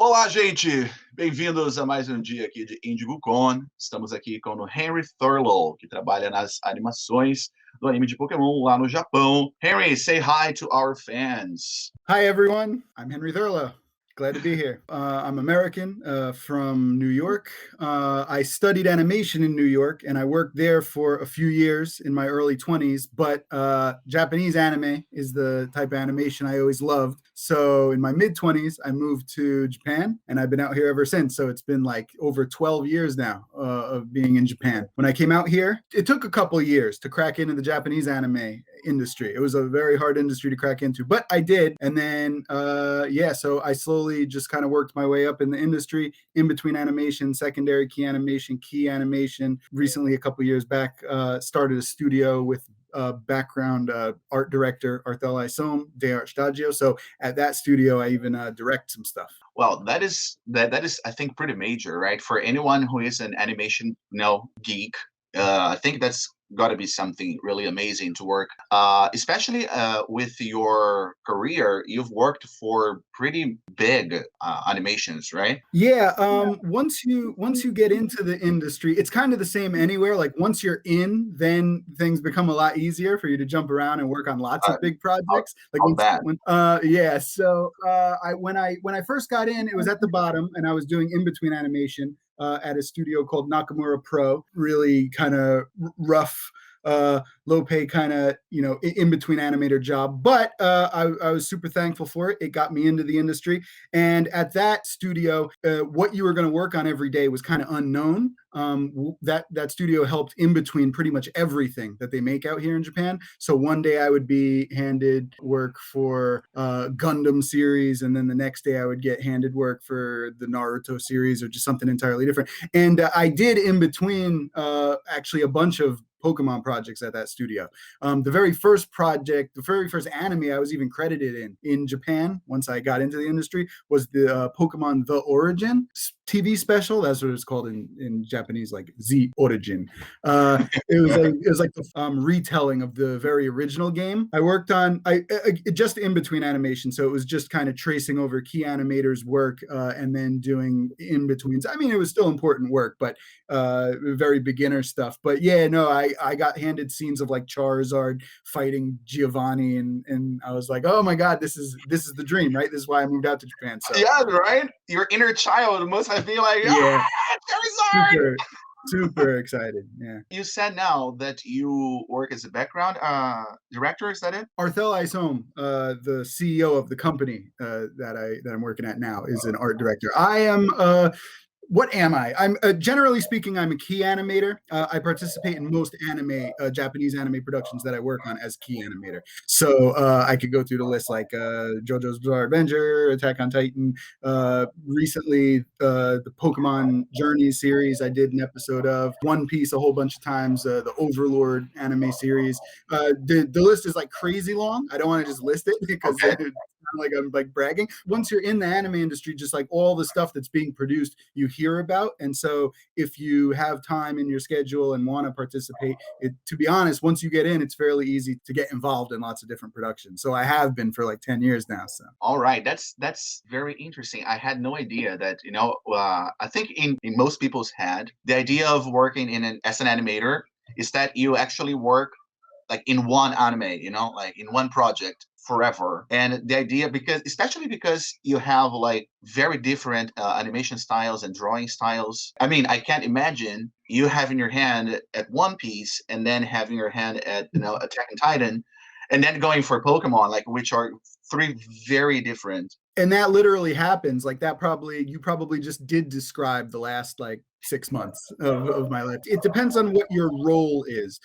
Olá, gente! Bem-vindos a mais um dia aqui de IndigoCon. Estamos aqui com o Henry Thurlow, que trabalha nas animações do anime de Pokémon lá no Japão. Henry, say hi to our fans. Hi, everyone. I'm Henry Thurlow. Glad to be here. I'm American from New York. I studied animation in New York, and I worked there for a few years in my early 20s, but Japanese anime is the type of animation I always loved. So in my mid-20s, I moved to Japan, and I've been out here ever since. So it's been like over 12 years now of being in Japan. When I came out here, it took a couple of years to crack into the Japanese anime industry. It was a very hard industry to crack into, but I did. And then, so I slowly just kind of worked my way up in the industry, in between animation, secondary key animation. Recently, a couple years back, started a studio with background art director Arthel Isom de Art Stagio. So at that studio, I even direct some stuff. Well, that is I think pretty major, right? For anyone who is an animation geek, I think that's got to be something really amazing to work, especially with your career. You've worked for pretty big animations, right? Yeah. Once you get into the industry, it's kind of the same anywhere. Like once you're in, then things become a lot easier for you to jump around and work on lots of big projects. When I first got in, it was at the bottom, and I was doing in between animation at a studio called Nakamura Pro. Really kind of rough, low pay kind of, in between animator job. But I was super thankful for it. It got me into the industry. And at that studio, what you were going to work on every day was kind of unknown. That studio helped in between pretty much everything that they make out here in Japan. So one day I would be handed work for Gundam series, and then the next day I would get handed work for the Naruto series or just something entirely different. And I did in between actually a bunch of Pokemon projects at that studio. The very first anime I was even credited in Japan once I got into the industry was the Pokemon The Origin TV special. That's what it's called in Japanese, like Z Origin. It was like the retelling of the very original game. I worked on just in between animation, so it was just kind of tracing over key animators' work and then doing in betweens. I mean, it was still important work, but very beginner stuff. But yeah, no, I got handed scenes of like Charizard fighting Giovanni, and I was like, oh my god, this is the dream, right? This is why I moved out to Japan. So yeah, right. Your inner child must have been like, Charizard. Super excited. Yeah. You said now that you work as a background director. Is that it? Arthel Isom, the CEO of the company that I'm working at now, is an art director. I am. What am I? I'm generally speaking, I'm a key animator. I participate in most Japanese anime productions that I work on as key animator. So I could go through the list like JoJo's Bizarre Adventure, Attack on Titan. Recently, the Pokemon Journey series I did an episode of. One Piece a whole bunch of times. The Overlord anime series. The list is like crazy long. I don't want to just list it because like I'm like bragging. Once you're in the anime industry, just like all the stuff that's being produced, you hear about. And so if you have time in your schedule and want to participate, to be honest, once you get in, it's fairly easy to get involved in lots of different productions. So I have been for like 10 years now. So all right, that's very interesting. I had no idea that, I think in most people's head, the idea of working as an animator is that you actually work like in one anime, like in one project forever. And the idea, especially because you have like very different animation styles and drawing styles. I mean, I can't imagine you having your hand at One Piece and then having your hand at Attack on Titan, and then going for Pokemon, like, which are three very different. And that literally happens. Like you probably just did describe the last like 6 months of my life. It depends on what your role is.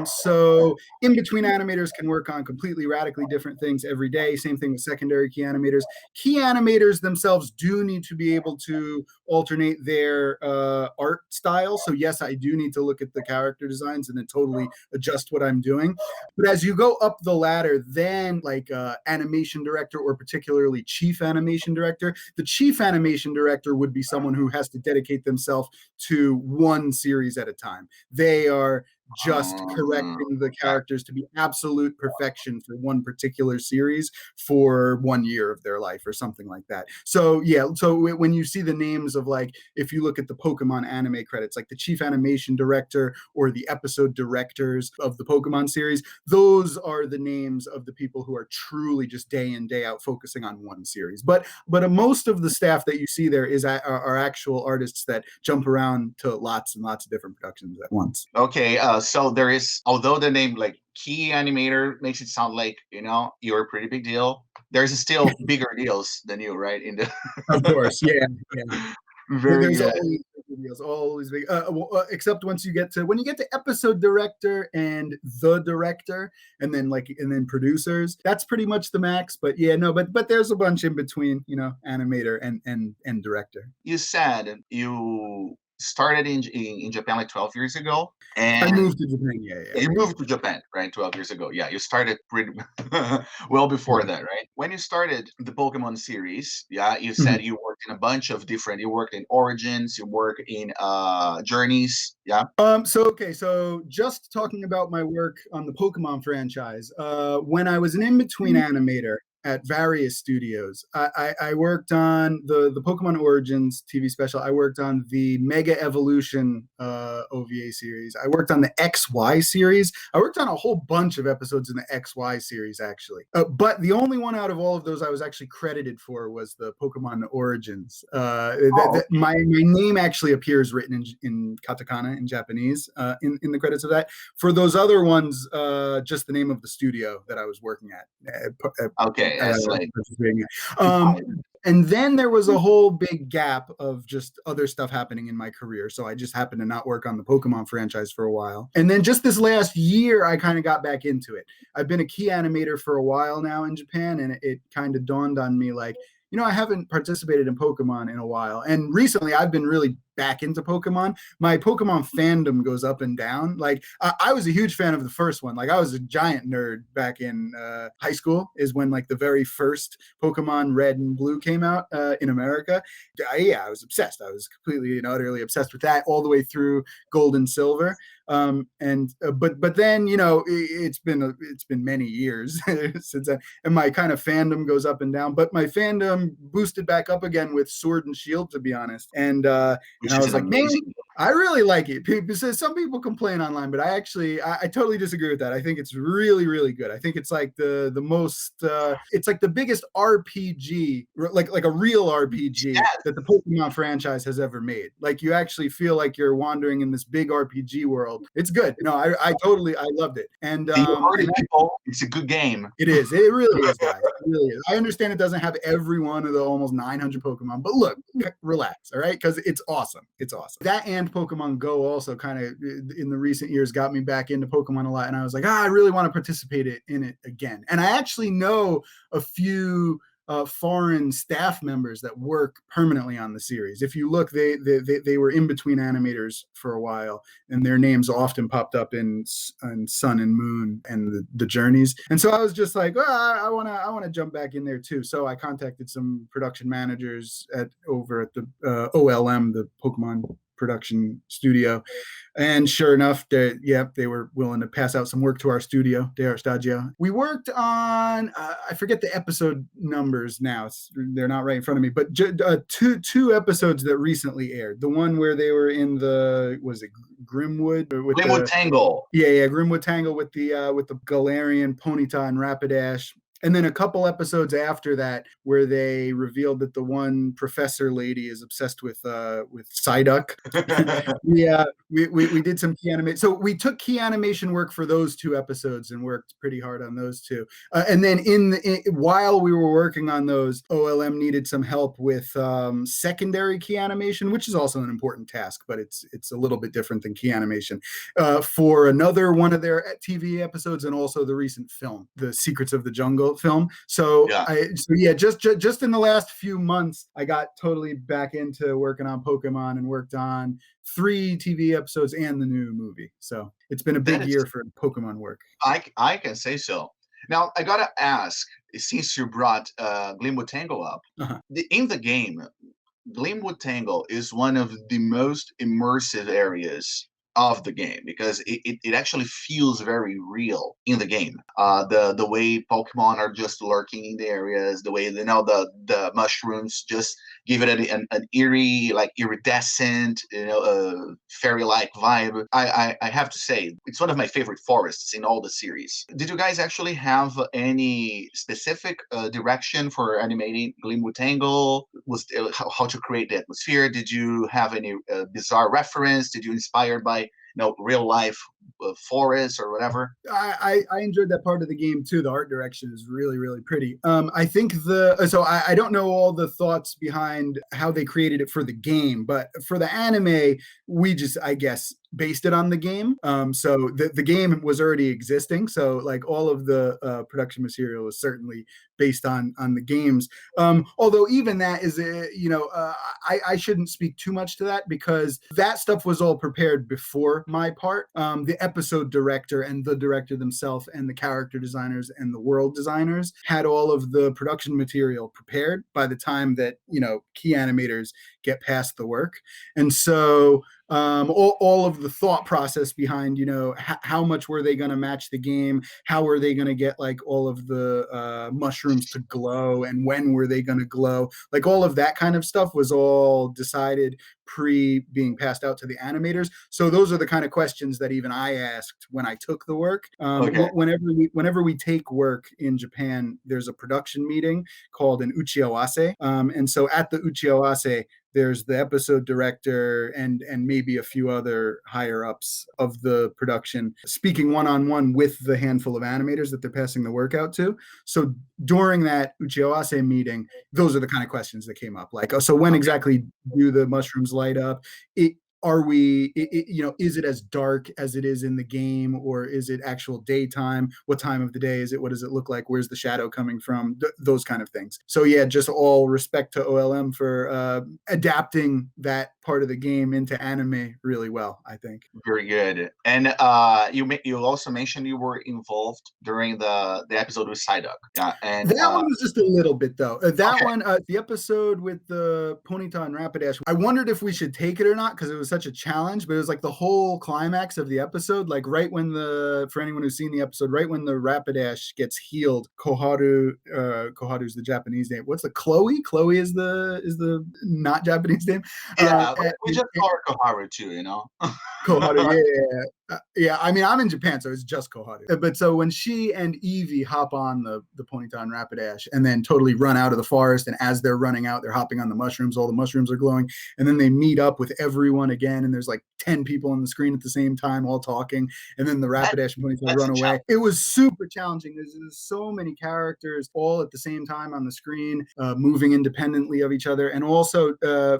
So in between animators can work on completely radically different things every day. Same thing with secondary key animators. Key animators themselves do need to be able to alternate their art style. So yes, I do need to look at the character designs and then totally adjust what I'm doing. But as you go up the ladder, then like animation director, or particularly chief animation director, the chief animation director would be someone who has to dedicate themselves to one series at a time. They are just correcting the characters to be absolute perfection for one particular series for 1 year of their life or something like that. So yeah, so when you see the names of, like, if you look at the Pokemon anime credits, like the chief animation director or the episode directors of the Pokemon series, those are the names of the people who are truly just day in, day out focusing on one series. But most of the staff that you see there are actual artists that jump around to lots and lots of different productions at once. Okay, so there is, although the name like key animator makes it sound like, you're a pretty big deal, there's still bigger deals than you, right? In the Of course, yeah. very There's good. always big, except when you get to episode director and the director, and then producers, that's pretty much the max. But yeah, no, but there's a bunch in between, animator and director. You said you started in Japan like 12 years ago, I and moved to Japan. Yeah. you moved to Japan, right? 12 years ago. Yeah, you started pretty well before that, right? When you started the Pokemon series, yeah, you said you worked in a bunch of different, you worked in Origins, you work in Journeys, yeah? So just talking about my work on the Pokemon franchise, when I was an in-between animator at various studios, I worked on the Pokemon Origins TV special. I worked on the Mega Evolution OVA series. I worked on the XY series. I worked on a whole bunch of episodes in the XY series, actually. But the only one out of all of those I was actually credited for was the Pokemon Origins. My name actually appears written in katakana, in Japanese, in the credits of that. For those other ones, just the name of the studio that I was working at. Okay, that's like and then there was a whole big gap of just other stuff happening in my career. So I just happened to not work on the Pokemon franchise for a while. And then just this last year, I kind of got back into it. I've been a key animator for a while now in Japan, and it kind of dawned on me, like, I haven't participated in Pokemon in a while. And recently I've been really back into Pokemon. My Pokemon fandom goes up and down. Like, I was a huge fan of the first one. Like, I was a giant nerd back in high school, is when like the very first Pokemon Red and Blue came out in America. I was obsessed. I was completely and utterly obsessed with that all the way through Gold and Silver. But then, it's been many years since then, and my kind of fandom goes up and down. But my fandom boosted back up again with Sword and Shield, to be honest. And I was like, man, I really like it. Some people complain online, but I totally disagree with that. I think it's really, really good. I think it's like the most, it's like the biggest RPG, like a real RPG that the Pokemon franchise has ever made. Like, you actually feel like you're wandering in this big RPG world. It's good. No, I loved it. And people, it's a good game. It is. It really is, guys. It really is. I understand it doesn't have every one of the almost 900 Pokemon, but look, relax, all right? Because it's awesome. It's awesome. That and Pokemon Go also kind of in the recent years got me back into Pokemon a lot, and I was like, I really want to participate in it again. And I actually know a few foreign staff members that work permanently on the series. If you look, they were in between animators for a while, and their names often popped up in Sun and Moon and the Journeys. And so I was just like, I want to jump back in there too. So I contacted some production managers over at the OLM, the Pokemon production studio, and sure enough, they were willing to pass out some work to our studio, de our stadio. We worked on I forget the episode numbers now; they're not right in front of me, but two episodes that recently aired. The one where they were in Grimwood? Grimwood Tangle. Yeah, Grimwood Tangle with the Galarian, Ponyta, and Rapidash. And then a couple episodes after that, where they revealed that the one professor lady is obsessed with Psyduck. We did some key animation. So we took key animation work for those two episodes and worked pretty hard on those two. And then while we were working on those, OLM needed some help with secondary key animation, which is also an important task, but it's a little bit different than key animation, for another one of their TV episodes, and also the recent film, The Secrets of the Jungle film. So just in the last few months, I got totally back into working on Pokemon and worked on 3 TV episodes and the new movie. So it's been a big year for Pokemon work. I can say so. Now I gotta ask, since you brought Glimwood Tangle up, in the game, Glimwood Tangle is one of the most immersive areas of the game, because it actually feels very real in the game. The way Pokemon are just lurking in the areas, the way the mushrooms just give it an eerie, like iridescent, fairy-like vibe. I have to say, it's one of my favorite forests in all the series. Did you guys actually have any specific direction for animating Glimwood Tangle? Was how to create the atmosphere? Did you have any bizarre reference? Did you inspired by real life forests or whatever? I enjoyed that part of the game too. The art direction is really, really pretty. I think I don't know all the thoughts behind how they created it for the game, but for the anime, we just, I guess, based it on the game. So the game was already existing. So like all of the production material was certainly based on the games. Although even that is, I shouldn't speak too much to that, because that stuff was all prepared before my part. The episode director and the director themselves and the character designers and the world designers had all of the production material prepared by the time that, key animators get past the work. And so all of the thought process behind, how much were they going to match the game? How were they going to get like all of the mushrooms to glow, and when were they going to glow? Like all of that kind of stuff was all decided pre being passed out to the animators. So those are the kind of questions that even I asked when I took the work. Okay. Whenever we take work in Japan, there's a production meeting called an uchiawase. And so at the uchiawase, there's the episode director and maybe a few other higher ups of the production speaking one-on-one with the handful of animators that they're passing the work out to. So during that uchiawase meeting, those are the kind of questions that came up. Like, so when exactly do the mushrooms light up? Is it as dark as it is in the game, or is it actual daytime? What time of the day is it? What does it look like? Where's the shadow coming from? Those kind of things. So yeah, just all respect to OLM for adapting that part of the game into anime really well, I think. Very good. And you also mentioned you were involved during the episode with Psyduck. Yeah, and that one was just a little bit though. Okay. The episode with the Ponyta and Rapidash, I wondered if we should take it or not because it was such a challenge, but it was like the whole climax of the episode, like right when for anyone who's seen the episode, right when the Rapidash gets healed, Koharu's the Japanese name. What's the Chloe? Chloe is the not Japanese name. Yeah, we just call her Koharu too, Koharu, yeah. I mean, I'm in Japan, so it's just Koharu. But so when she and Eevee hop on the Ponyta and Rapidash and then totally run out of the forest, and as they're running out, they're hopping on the mushrooms, all the mushrooms are glowing, and then they meet up with everyone again, and there's like 10 people on the screen at the same time, all talking, and then the Rapidash and Ponyta run away. It was super challenging. There's so many characters all at the same time on the screen, moving independently of each other. And also,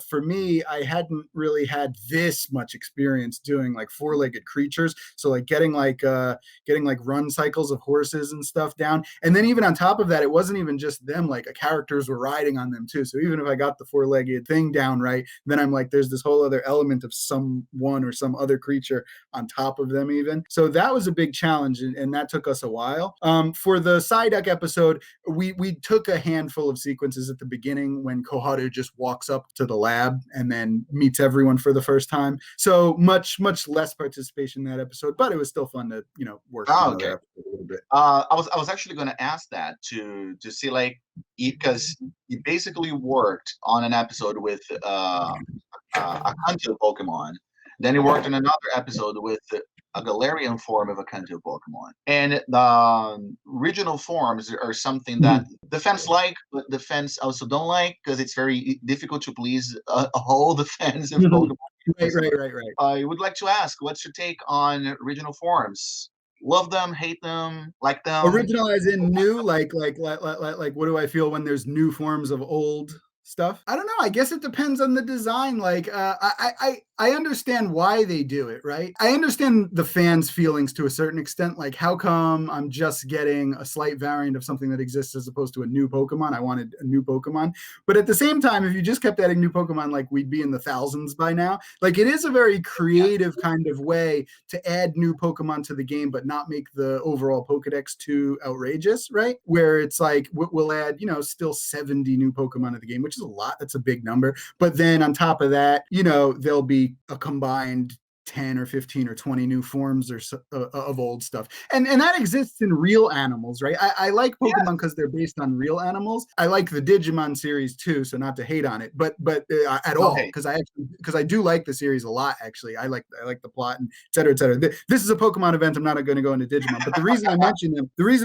for me, I hadn't really had this much experience doing like four-legged creatures. So like getting like run cycles of horses and stuff down. And then even on top of that, it wasn't even just them, like characters were riding on them too. So even if I got the four-legged thing down right, then I'm like, there's this whole other element of someone or some other creature on top of them even. So that was a big challenge, and that took us a while. For the Psyduck episode, we took a handful of sequences at the beginning when Koharu just walks up to the lab and then meets everyone for the first time. So much less participation in that episode, but it was still fun to work on that episode a little bit. I was actually going to ask that to see, like, because you basically worked on an episode with a Kanto Pokemon, then you worked on another episode with a Galarian form of a Kanto Pokemon, and the regional forms are something that the fans like, but the fans also don't like, because it's very difficult to please all the fans of Pokemon. Right. I would like to ask, what's your take on regional forms? Love them, hate them, like them? Original as in new, like what do I feel when there's new forms of old stuff? I don't know. I guess it depends on the design. Like I understand why they do it, right? I understand the fans' feelings to a certain extent. Like, how come I'm just getting a slight variant of something that exists as opposed to a new Pokemon? I wanted a new Pokemon. But at the same time, if you just kept adding new Pokemon, like, we'd be in the thousands by now. Like, it is a very creative kind of way to add new Pokemon to the game, but not make the overall Pokedex too outrageous, right? Where it's like, we'll add, still 70 new Pokemon to the game, which is a lot. That's a big number. But then on top of that, there'll be a combined 10 or 15 or 20 new forms or of old stuff. And that exists in real animals, right? I like Pokemon because they're based on real animals. I like the Digimon series too, so not to hate on it, but at all, because I do like the series a lot, actually. I like the plot and et cetera, et cetera. This is a Pokemon event. I'm not going to go into Digimon, but the reason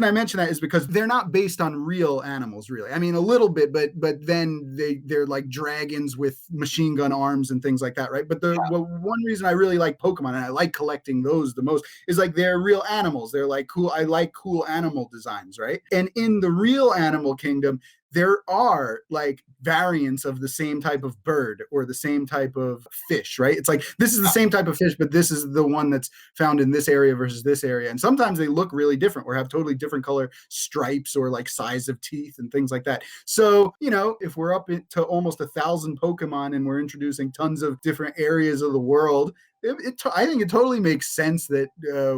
I mention that is because they're not based on real animals, really. I mean, a little bit, but then they're like dragons with machine gun arms and things like that, right? But one reason I really like Pokemon and I like collecting those the most is like they're real animals. They're like cool. I like cool animal designs, right? And in the real animal kingdom, there are like variants of the same type of bird or the same type of fish, right? It's like, this is the same type of fish, but this is the one that's found in this area versus this area. And sometimes they look really different or have totally different color stripes or like size of teeth and things like that. So, if we're up to almost 1,000 Pokemon and we're introducing tons of different areas of the world, I think it totally makes sense that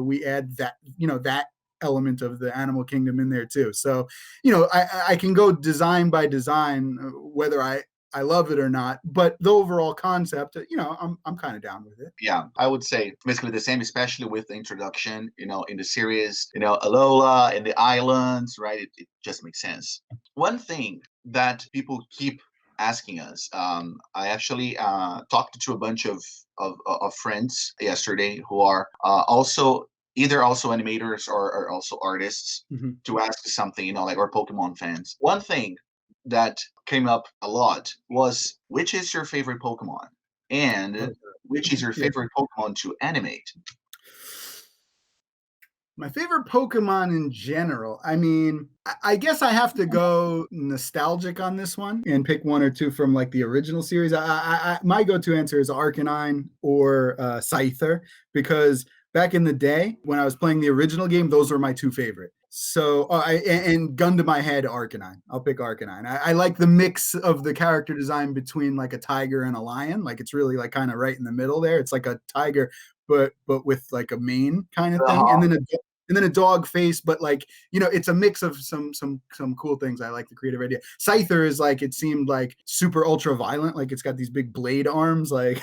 we add that, that element of the animal kingdom in there too. So, I can go design by design, whether I love it or not, but the overall concept, I'm kind of down with it. Yeah, I would say basically the same, especially with the introduction, in the series, Alola and the islands, right? It just makes sense. One thing that people keep asking us, I actually talked to a bunch of friends yesterday who are also animators or also artists, to ask something, like our Pokemon fans. One thing that came up a lot was, which is your favorite Pokemon? And which is your favorite Pokemon to animate? My favorite Pokemon in general. I mean, I guess I have to go nostalgic on this one and pick one or two from like the original series. My go-to answer is Arcanine or Scyther, because back in the day when I was playing the original game, those were my two favorite. So and gun to my head, Arcanine. I'll pick Arcanine. I like the mix of the character design between like a tiger and a lion. Like it's really like kind of right in the middle there. It's like a tiger, but with like a mane kind of thing, and then a dog face, but like, it's a mix of some cool things. I like the creative idea. Scyther is like, it seemed like super ultra violent, like it's got these big blade arms, like.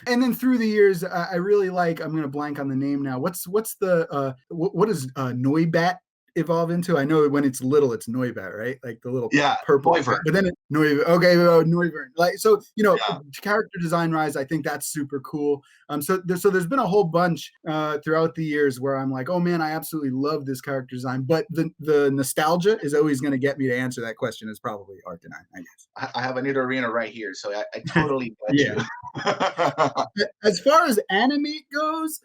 And then through the years, I really like, I'm going to blank on the name now. What does Noibat evolve into? I know when it's little, it's Noibat, right? Like the little purple. Noivern. But then Noivern. Like, so, character design wise, I think that's super cool. So there's been a whole bunch throughout the years where I'm like, oh man, I absolutely love this character design. But the nostalgia is always going to get me to answer that question. Is probably Arcanine, I guess. I have a Nidorina right here, so I totally get you. As far as animate goes,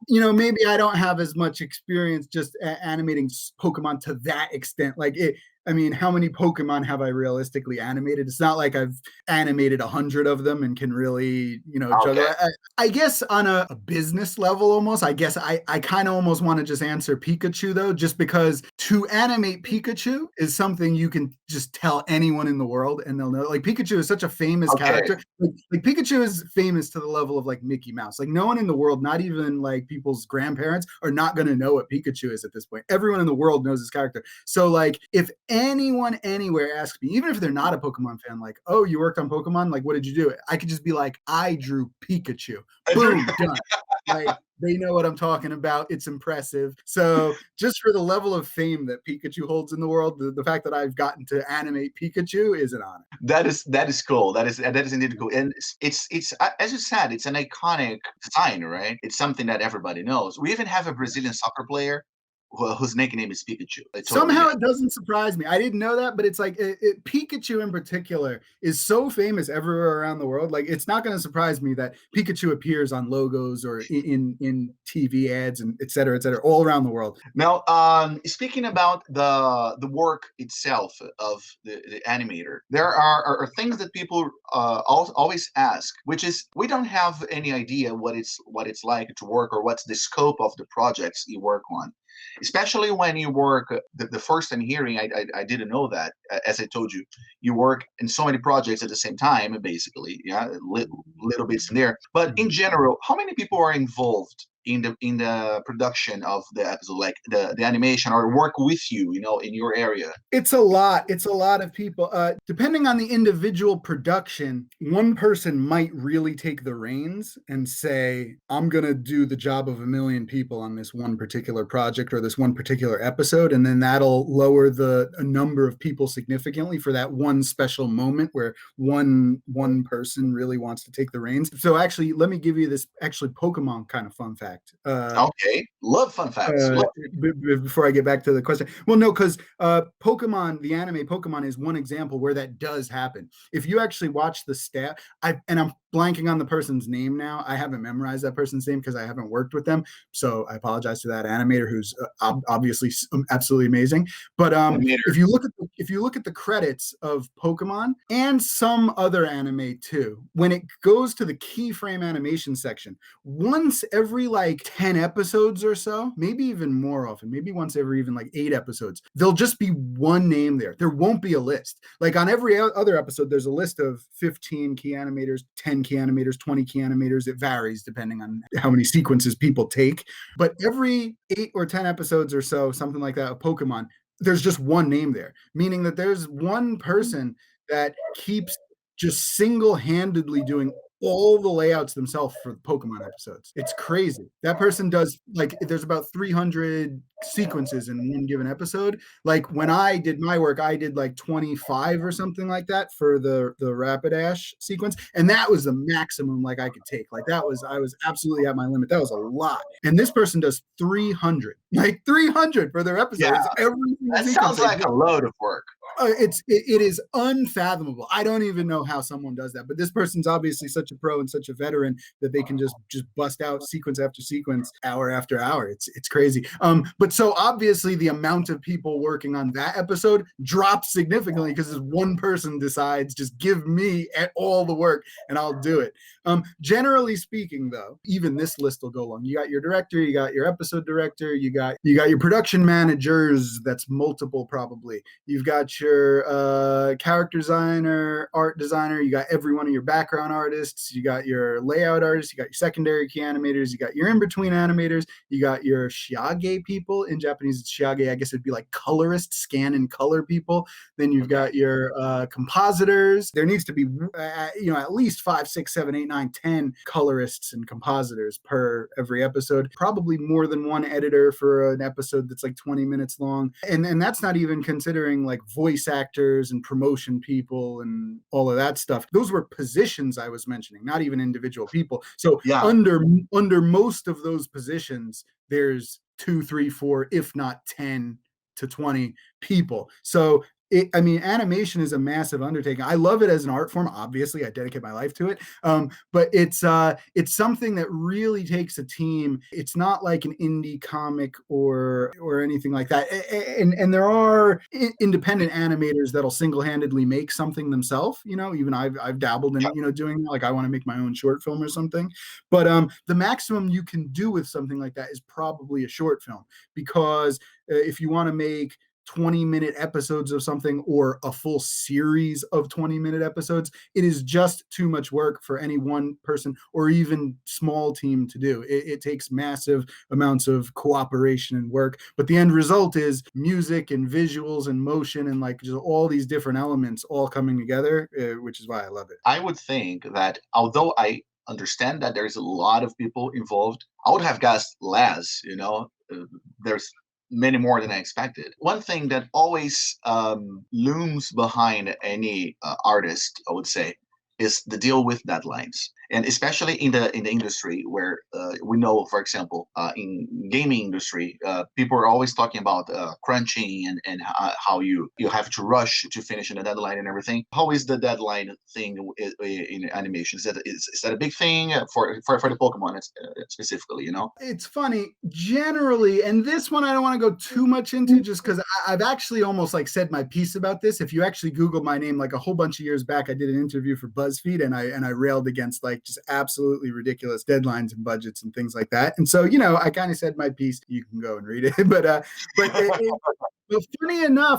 maybe I don't have as much experience just animating Pokemon to that extent. Like I mean, how many Pokemon have I realistically animated? It's not like I've animated 100 of them and can really, juggle. I guess on a business level, almost, I guess I kind of almost want to just answer Pikachu though, just because to animate Pikachu is something you can just tell anyone in the world and they'll know. Like Pikachu is such a famous character. Like Pikachu is famous to the level of like Mickey Mouse. Like no one in the world, not even like people's grandparents, are not going to know what Pikachu is at this point. Everyone in the world knows his character. So like if anyone anywhere asks me, even if they're not a Pokemon fan, like, oh, you worked on Pokemon? Like, what did you do? I could just be like, I drew Pikachu. Boom, done. Like, they know what I'm talking about. It's impressive. So just for the level of fame that Pikachu holds in the world, the fact that I've gotten to animate Pikachu is an honor. That is cool. That is indeed cool. And it's as you said, it's an iconic design, right? It's something that everybody knows. We even have a Brazilian soccer player whose nickname is Pikachu. Somehow it doesn't surprise me. I didn't know that, but it's like Pikachu in particular is so famous everywhere around the world. Like it's not going to surprise me that Pikachu appears on logos or in TV ads and et cetera, all around the world. Now, speaking about the work itself of the animator, there are things that people always ask, which is we don't have any idea what it's like to work or what's the scope of the projects you work on. Especially when you work, the first I'm hearing, I didn't know that, as I told you, you work in so many projects at the same time, basically, little bits in there. But in general, how many people are involved in the production of the episode, like the animation, or work with you, in your area? It's a lot. It's a lot of people. Depending on the individual production, one person might really take the reins and say, I'm going to do the job of a million people on this one particular project or this one particular episode. And then that'll lower the number of people significantly for that one special moment where one person really wants to take the reins. So actually, let me give you this actually Pokemon kind of fun fact. Okay, love fun facts. Before I get back to the question, well, no, because Pokemon, the anime Pokemon, is one example where that does happen. If you actually watch the stat, and I'm blanking on the person's name now. I haven't memorized that person's name because I haven't worked with them. So I apologize to that animator who's obviously absolutely amazing. But if you look at the credits of Pokemon and some other anime too, when it goes to the keyframe animation section, once every like 10 episodes or so, maybe even more often, maybe once every even like 8 episodes, there'll just be one name there. There won't be a list. Like on every other episode, there's a list of 15 key animators, 10 key animators, 20 key animators. It varies depending on how many sequences people take. But every 8 or 10 episodes or so, something like that of Pokemon, there's just one name there, meaning that there's one person that keeps just single-handedly doing all the layouts themselves for the Pokemon episodes. It's crazy. That person does, like, there's about 300 sequences in one given episode. Like when I did my work, I did like 25 or something like that for the Rapidash sequence. And that was the maximum like I could take. Like I was absolutely at my limit. That was a lot. And this person does 300, like 300 for their episodes. Yeah, that sounds like a load of work. It is unfathomable. I don't even know how someone does that, but this person's obviously such a pro and such a veteran that they can just bust out sequence after sequence, hour after hour. It's crazy. But so obviously the amount of people working on that episode drops significantly because this one person decides, just give me all the work and I'll do it. Generally speaking, though, even this list will go long. You got your director, you got your episode director, you got your production managers. That's multiple probably. You've got your character designer, art designer, you got every one of your background artists, you got your layout artists, you got your secondary key animators, you got your in-between animators, you got your shiage people. In Japanese, it's shiage. I guess it'd be like colorists, scan and color people. Then you've got your compositors. There needs to be at least 5, 6, 7, 8, 9, 10 colorists and compositors per every episode. Probably more than one editor for an episode that's like 20 minutes long. And that's not even considering like voice actors and promotion people and all of that stuff. Those were positions I was mentioning, not even individual people. So yeah, under most of those positions, there's 2, 3, 4, if not 10 to 20 people. So animation is a massive undertaking. I love it as an art form. Obviously, I dedicate my life to it. But it's something that really takes a team. It's not like an indie comic or anything like that. And there are independent animators that'll single-handedly make something themselves. Even I've dabbled in doing like I want to make my own short film or something. But the maximum you can do with something like that is probably a short film, because if you want to make 20-minute episodes of something or a full series of 20-minute episodes, it is just too much work for any one person or even small team to do. It takes massive amounts of cooperation and work, but the end result is music and visuals and motion and like just all these different elements all coming together, which is why I love it. I would think that although I understand that there's a lot of people involved, I would have guessed less. There's many more than I expected. One thing that always looms behind any artist, I would say, is the deal with deadlines. And especially in the industry where we know, for example, in gaming industry, people are always talking about crunching and how you have to rush to finish in a deadline and everything. How is the deadline thing in animation? Is that a big thing for the Pokemon specifically? It's funny generally, and this one I don't want to go too much into just because I've actually almost like said my piece about this. If you actually Google my name, like a whole bunch of years back, I did an interview for BuzzFeed and I railed against like just absolutely ridiculous deadlines and budgets and things like that. And so, I kind of said my piece. You can go and read it, but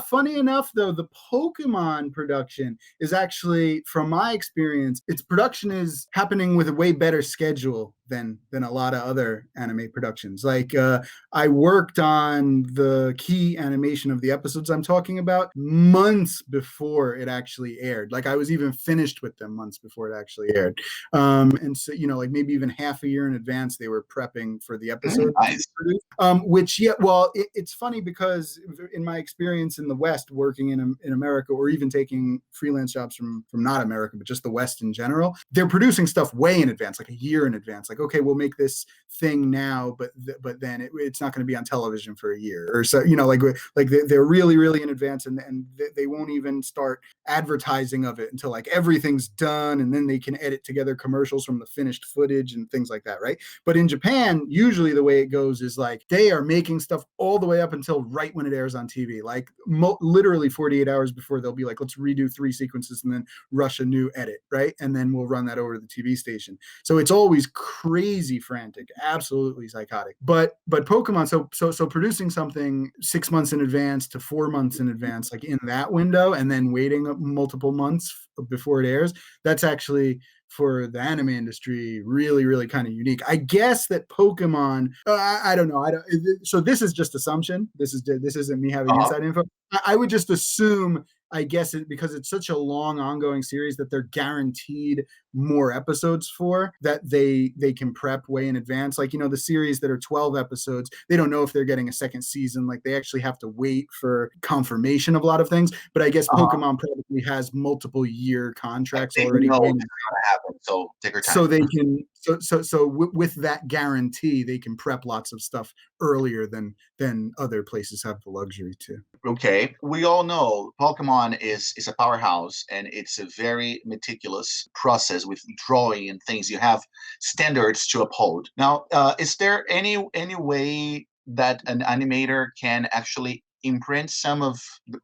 funny enough, though, the Pokemon production is actually, from my experience, its production is happening with a way better schedule than a lot of other anime productions. Like I worked on the key animation of the episodes I'm talking about months before it actually aired. Like I was even finished with them months before it actually aired. And so, like maybe even half a year in advance, they were prepping for the episode. Nice. Which, yeah, well, it's funny because in my experience in the West, working in America, or even taking freelance jobs from not America, but just the West in general, they're producing stuff way in advance, like a year in advance. Like, okay, we'll make this thing now, but then it's not going to be on television for a year or so. Like they're really in advance, and they won't even start advertising of it until like everything's done, and then they can edit together commercials from the finished footage and things like that, right? But in Japan, usually the way it goes is like they are making stuff all the way up until right when it airs on TV, like literally 48 hours before. They'll be like, let's redo 3 sequences and then rush a new edit, right? And then we'll run that over to the TV station. So it's always crazy frantic, absolutely psychotic. But Pokemon, so producing something 6 months in advance to 4 months in advance, like in that window, and then waiting multiple months before it airs, that's actually, for the anime industry, really kind of unique. I guess that Pokemon, I don't know. So this is just assumption. This isn't me having inside info. I would just assume, I guess, because it's such a long ongoing series that they're guaranteed more episodes for, that they can prep way in advance. Like, the series that are 12 episodes, they don't know if they're getting a second season. Like, they actually have to wait for confirmation of a lot of things. But I guess Pokemon probably has multiple year contracts already. Happen, so take your time. So they can, with that guarantee, they can prep lots of stuff earlier than other places have the luxury to. Okay, we all know Pokemon is a powerhouse, and it's a very meticulous process with drawing and things. You have standards to uphold. Now, is there any way that an animator can actually imprint some of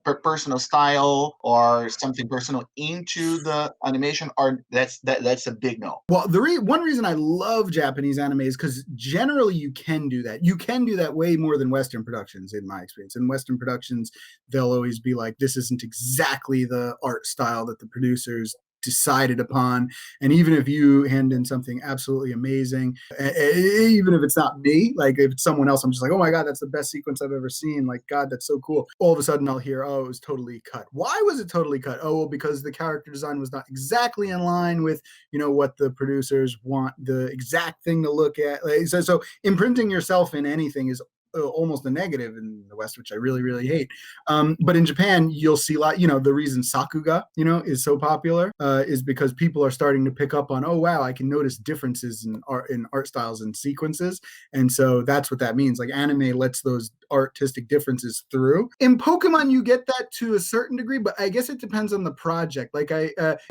the personal style or something personal into the animation, or that's a big no? Well, one reason I love Japanese anime is because generally you can do that. You can do that way more than Western productions, in my experience. In Western productions, they'll always be like, this isn't exactly the art style that the producers decided upon. And even if you hand in something absolutely amazing, even if it's not me, like if it's someone else, I'm just like, oh my God, that's the best sequence I've ever seen. Like, God, that's so cool. All of a sudden I'll hear, oh, it was totally cut. Why was it totally cut? Oh, well, because the character design was not exactly in line with, what the producers want the exact thing to look at. So imprinting yourself in anything is almost a negative in the West, which I really hate. But in Japan, you'll see a lot, the reason Sakuga, is so popular is because people are starting to pick up on, oh, wow, I can notice differences in art styles and sequences. And so that's what that means. Like anime lets those artistic differences through. In Pokemon, you get that to a certain degree, but I guess it depends on the project. Like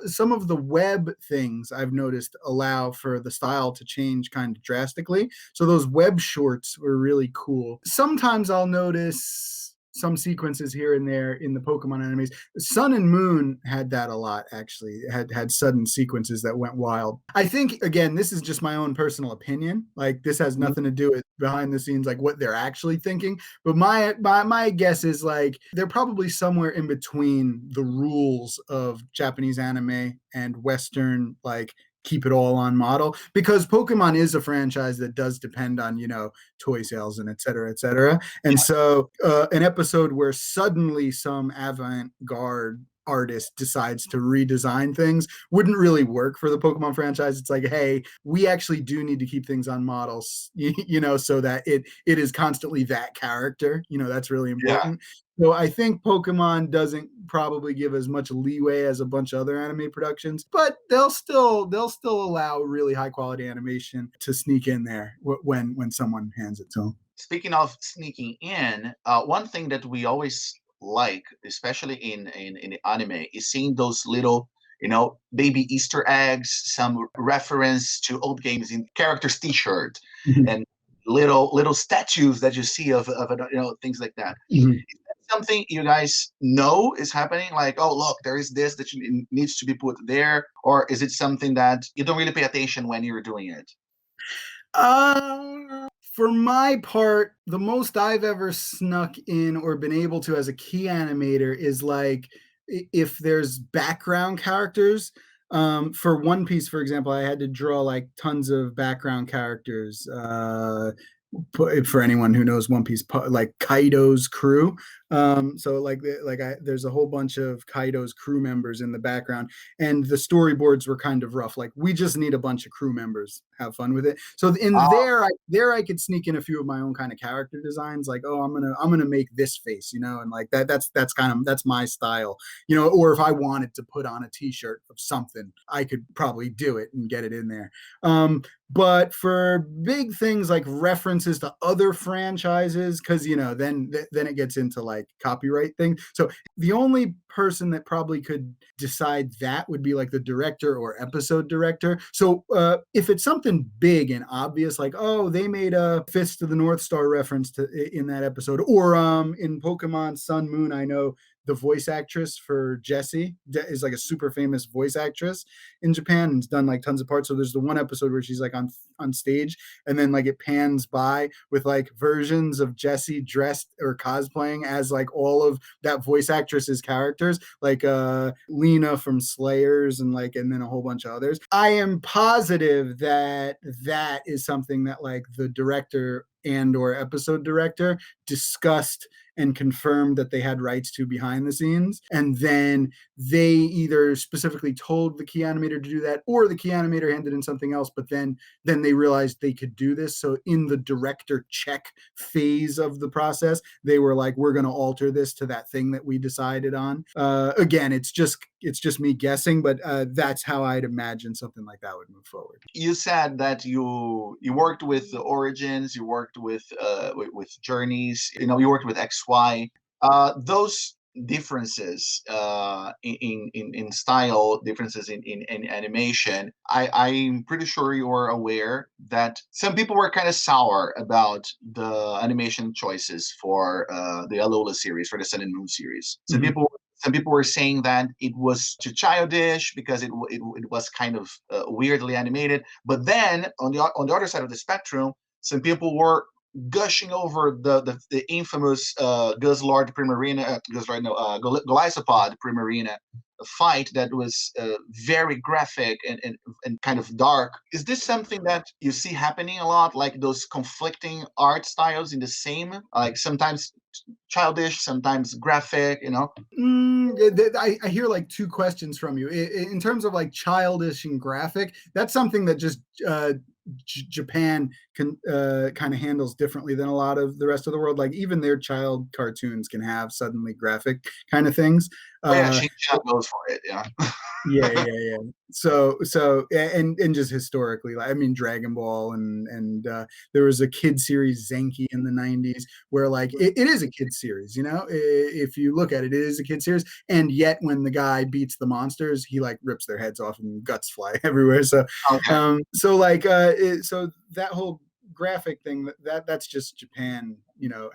some of the web things I've noticed allow for the style to change kind of drastically. So those web shorts were really cool. Sometimes I'll notice some sequences here and there in the Pokemon animes. Sun and Moon had that a lot, actually. It had sudden sequences that went wild. I think, again, this is just my own personal opinion. Like, this has nothing to do with behind the scenes, like what they're actually thinking. But my guess is like they're probably somewhere in between the rules of Japanese anime and Western, like, keep it all on model, because Pokemon is a franchise that does depend on, toy sales and et cetera, et cetera. And so an episode where suddenly some avant-garde artist decides to redesign things wouldn't really work for the Pokemon franchise. It's like, hey, we actually do need to keep things on models, so that it is constantly that character. That's really important. Yeah. So I think Pokemon doesn't probably give as much leeway as a bunch of other anime productions, but they'll still allow really high quality animation to sneak in there when someone hands it to them. Speaking of sneaking in, one thing that we always like, especially in anime, is seeing those little baby Easter eggs, some reference to old games in characters T-shirt, and little statues that you see of things like that. Is that something you guys know is happening? Like, oh, look, there is this that needs to be put there, or is it something that you don't really pay attention when you're doing it? For my part, the most I've ever snuck in or been able to as a key animator is like if there's background characters For One Piece, for example, I had to draw like tons of background characters. For anyone who knows One Piece, like Kaido's crew. So there's a whole bunch of Kaido's crew members in the background, and the storyboards were kind of rough. Like, we just need a bunch of crew members. Have fun with it. So I could sneak in a few of my own kind of character designs. Like, oh, I'm gonna make this face, and like that's my style, Or if I wanted to put on a T-shirt of something, I could probably do it and get it in there. But for big things like references to other franchises, because then it gets into like copyright things. So the only person that probably could decide that would be like the director or episode director. So if it's something big and obvious, like, oh, they made a Fist of the North Star reference in that episode, or in Pokemon Sun Moon, I know the voice actress for Jessie is like a super famous voice actress in Japan and has done like tons of parts. So there's the one episode where she's like on stage, and then like it pans by with like versions of Jessie dressed or cosplaying as like all of that voice actress's characters, like Lena from Slayers and then a whole bunch of others. I am positive that is something that like the director and or episode director discussed and confirmed that they had rights to behind the scenes. And then they either specifically told the key animator to do that, or the key animator handed in something else, but then they realized they could do this. So in the director check phase of the process, they were like, we're going to alter this to that thing that we decided on. Again, it's just me guessing, but that's how I'd imagine something like that would move forward. You said that you worked with the Origins, you worked with Journeys, you worked with XY. Those differences in style, differences in animation, I'm pretty sure you are aware that some people were kind of sour about the animation choices for the Alola series, for the Sun and Moon series. Some people were saying that it was too childish because it was kind of weirdly animated. But then on the other side of the spectrum, some people were gushing over the infamous Guzzlord Primarina, Golisopod Primarina fight that was very graphic and kind of dark. Is this something that you see happening a lot, like those conflicting art styles in the same, like sometimes childish, sometimes graphic, I hear like two questions from you. In terms of like childish and graphic, that's something that just Japan can kind of handles differently than a lot of the rest of the world. Like even their child cartoons can have suddenly graphic kind of things. She goes for it. Yeah. yeah. So and just historically, I mean, Dragon Ball and there was a kid series Zenki in the 90s where like it is a kid series, if you look at it, it is a kid series, and yet when the guy beats the monsters, he like rips their heads off and guts fly everywhere. So okay. So that whole graphic thing, that's just Japan,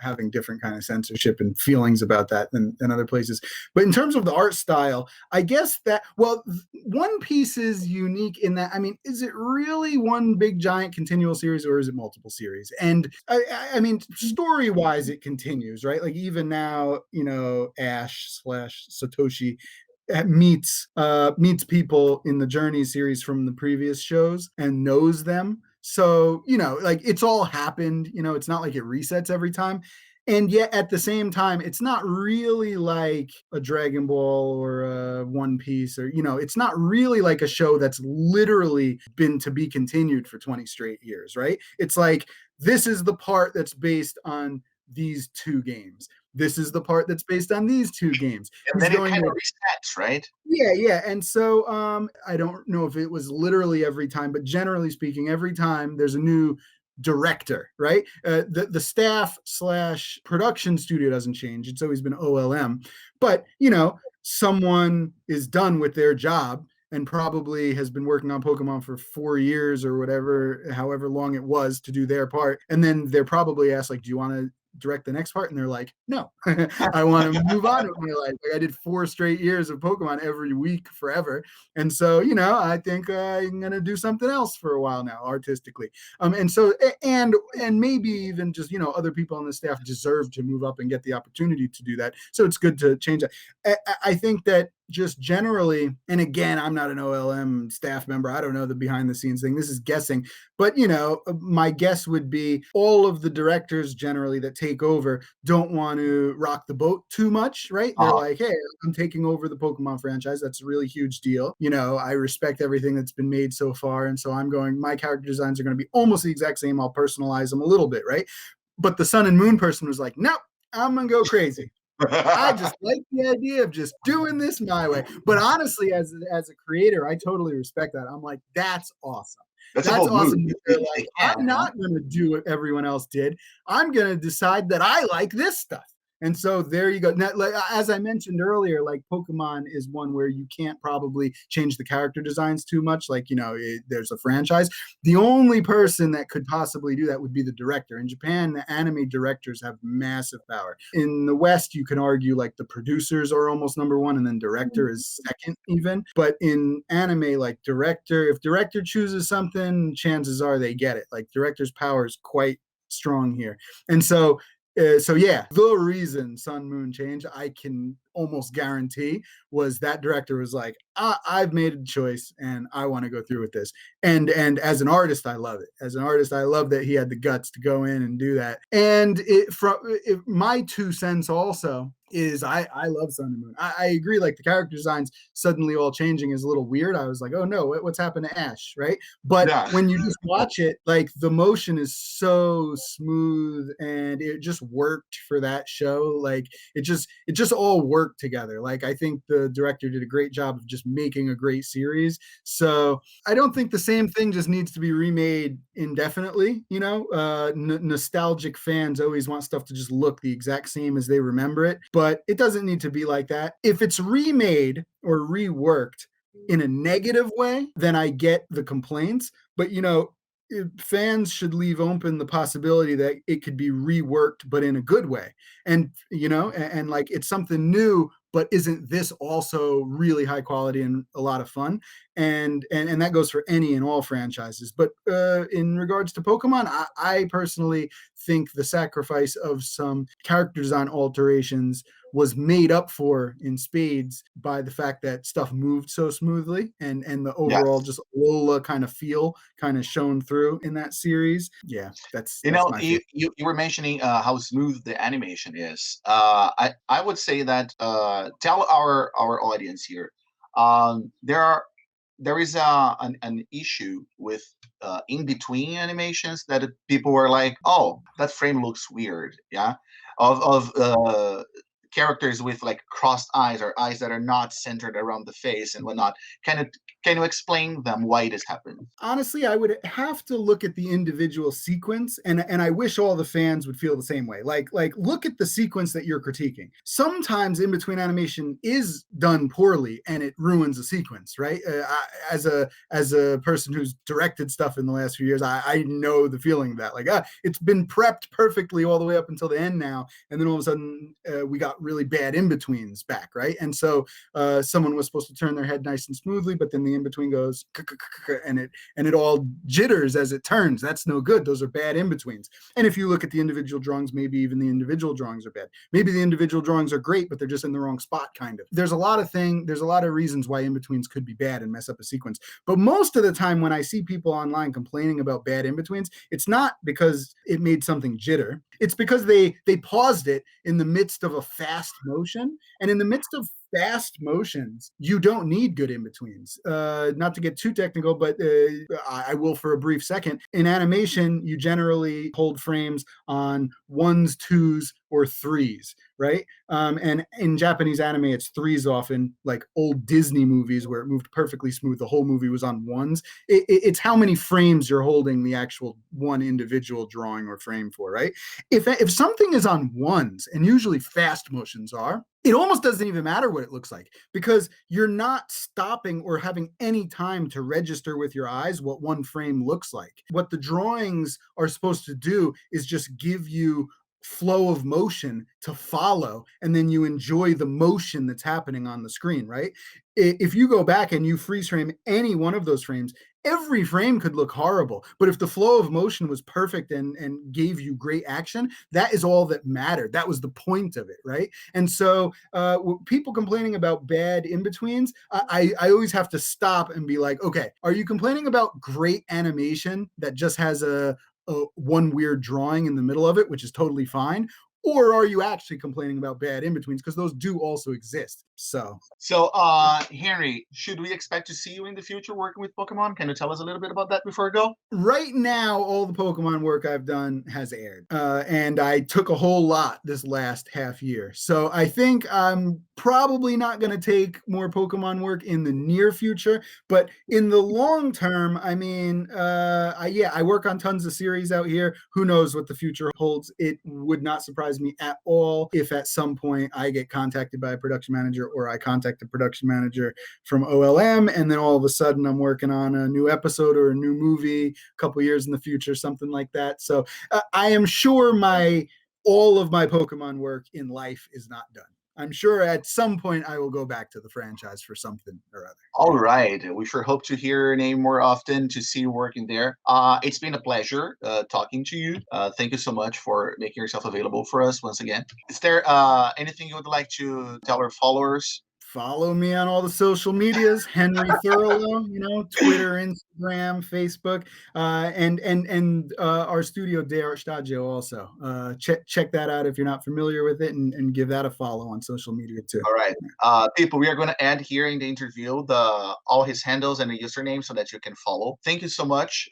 having different kind of censorship and feelings about that than other places. But in terms of the art style, I guess that, well, One Piece is unique in that, I mean, is it really one big giant continual series, or is it multiple series? And I mean, story-wise, it continues, right? Like even now, Ash/Satoshi meets people in the Journey series from the previous shows and knows them. So, like it's all happened, it's not like it resets every time. And yet at the same time, it's not really like a Dragon Ball or a One Piece, or, it's not really like a show that's literally been to be continued for 20 straight years, right? It's like, this is the part that's based on these two games. This is the part that's based on these two games. And then it kind of resets, right? Yeah. And so I don't know if it was literally every time, but generally speaking, every time there's a new director, right? The staff / production studio doesn't change. It's always been OLM. But, someone is done with their job and probably has been working on Pokemon for 4 years or whatever, however long it was, to do their part. And then they're probably asked, like, do you want to direct the next part? And they're like, no, I want to move on with my life. Like I did 4 straight years of Pokemon every week forever. And so, I think I'm going to do something else for a while now, artistically. And so, and maybe even just, other people on the staff deserve to move up and get the opportunity to do that. So it's good to change that. I think that just generally, and again, I'm not an OLM staff member. I don't know the behind the scenes thing. This is guessing. But, my guess would be all of the directors generally that take over don't want to rock the boat too much, right? They're like, hey, I'm taking over the Pokemon franchise. That's a really huge deal. I respect everything that's been made so far. And so my character designs are going to be almost the exact same. I'll personalize them a little bit, right? But the Sun and Moon person was like, nope, I'm going to go crazy. I just like the idea of just doing this my way. But honestly, as a creator, I totally respect that. I'm like, that's awesome. That's awesome. They're like, I'm not going to do what everyone else did. I'm going to decide that I like this stuff. And so there you go. Now, as I mentioned earlier, like Pokemon is one where you can't probably change the character designs too much. Like, there's a franchise. The only person that could possibly do that would be the director. In Japan, the anime directors have massive power. In the West, you can argue like the producers are almost number one and then director is second even. But in anime, like if director chooses something, chances are they get it. Like director's power is quite strong here. And so the reason Sun Moon changed, I can almost guarantee, was that director was like, I've made a choice and I want to go through with this. And as an artist, I love it. As an artist, I love that he had the guts to go in and do that. And my 2 cents also is I love Sun and Moon. I agree, like the character designs suddenly all changing is a little weird. I was like, oh no, what's happened to Ash, right? But when you just watch it, like the motion is so smooth and it just worked for that show. Like it just all worked together. Like I think the director did a great job of just making a great series. So I don't think the same thing just needs to be remade indefinitely. Nostalgic fans always want stuff to just look the exact same as they remember it, but it doesn't need to be like that. If it's remade or reworked in a negative way, then I get the complaints. But fans should leave open the possibility that it could be reworked, but in a good way. And and like it's something new, but isn't this also really high quality and a lot of fun? And that goes for any and all franchises. But in regards to Pokemon, I personally think the sacrifice of some character design alterations was made up for in spades by the fact that stuff moved so smoothly and the overall just Lola kind of feel kind of shone through in that series. Yeah, that's you were mentioning how smooth the animation is. I would say that tell our audience here, there is an issue with in between animations that people were like, oh, that frame looks weird, of characters with like crossed eyes or eyes that are not centered around the face and whatnot. Can you explain them why this happened? Honestly, I would have to look at the individual sequence, and I wish all the fans would feel the same way. Like look at the sequence that you're critiquing. Sometimes in between animation is done poorly and it ruins a sequence, right? As a person who's directed stuff in the last few years, I know the feeling of that. Like it's been prepped perfectly all the way up until the end now, and then all of a sudden we got really bad in betweens back, right? And so someone was supposed to turn their head nice and smoothly, but then the in between goes and it all jitters as it turns. That's no good. Those are bad in betweens. And if you look at the individual drawings, maybe even the individual drawings are bad. Maybe the individual drawings are great, but they're just in the wrong spot, kind of. There's a lot of reasons why in betweens could be bad and mess up a sequence. But most of the time, when I see people online complaining about bad in betweens, it's not because it made something jitter. It's because they paused it in the midst of a fast motion, and in the midst of fast motions, you don't need good in-betweens. Not to get too technical, but I will for a brief second. In animation, you generally hold frames on 1s, 2s, or 3s, right? And in Japanese anime, it's 3s often, like old Disney movies where it moved perfectly smooth. The whole movie was on 1s. It's how many frames you're holding the actual one individual drawing or frame for, right? If something is on 1s, and usually fast motions are, it almost doesn't even matter what it looks like because you're not stopping or having any time to register with your eyes what one frame looks like. What the drawings are supposed to do is just give you flow of motion to follow, and then you enjoy the motion that's happening on the screen, right? If you go back and you freeze frame any one of those frames, every frame could look horrible, but if the flow of motion was perfect and gave you great action, that is all that mattered. That was the point of it, right? And so people complaining about bad in-betweens, I always have to stop and be like, okay, are you complaining about great animation that just has a one weird drawing in the middle of it, which is totally fine? Or are you actually complaining about bad in-betweens? Because those do also exist. So Henry, should we expect to see you in the future working with Pokemon? Can you tell us a little bit about that before I go? right now, all the Pokemon work I've done has aired, and I took a whole lot this last half year. So I think I'm probably not going to take more Pokemon work in the near future, but in the long term, I mean, I work on tons of series out here. Who knows what the future holds? It would not surprise me at all if at some point I get contacted by a production manager or I contact a production manager from OLM, and then all of a sudden I'm working on a new episode or a new movie a couple years in the future, something like that. So I am sure all of my Pokemon work in life is not done. I'm sure at some point I will go back to the franchise for something or other. All right. We sure hope to hear your name more often, to see you working there. It's been a pleasure talking to you. Thank you so much for making yourself available for us once again. Is there anything you would like to tell our followers? Follow me on all the social medias, Henry Thurlow, Twitter, Instagram, Facebook, and our studio De Art Stadio also. Check that out if you're not familiar with it, and give that a follow on social media too. All right. People, we are going to add here in the interview all his handles and the username so that you can follow. Thank you so much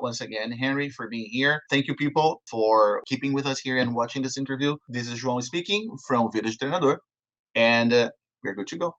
once again, Henry, for being here. Thank you, people, for keeping with us here and watching this interview. This is João speaking from Vida de Treinador, and we're good to go.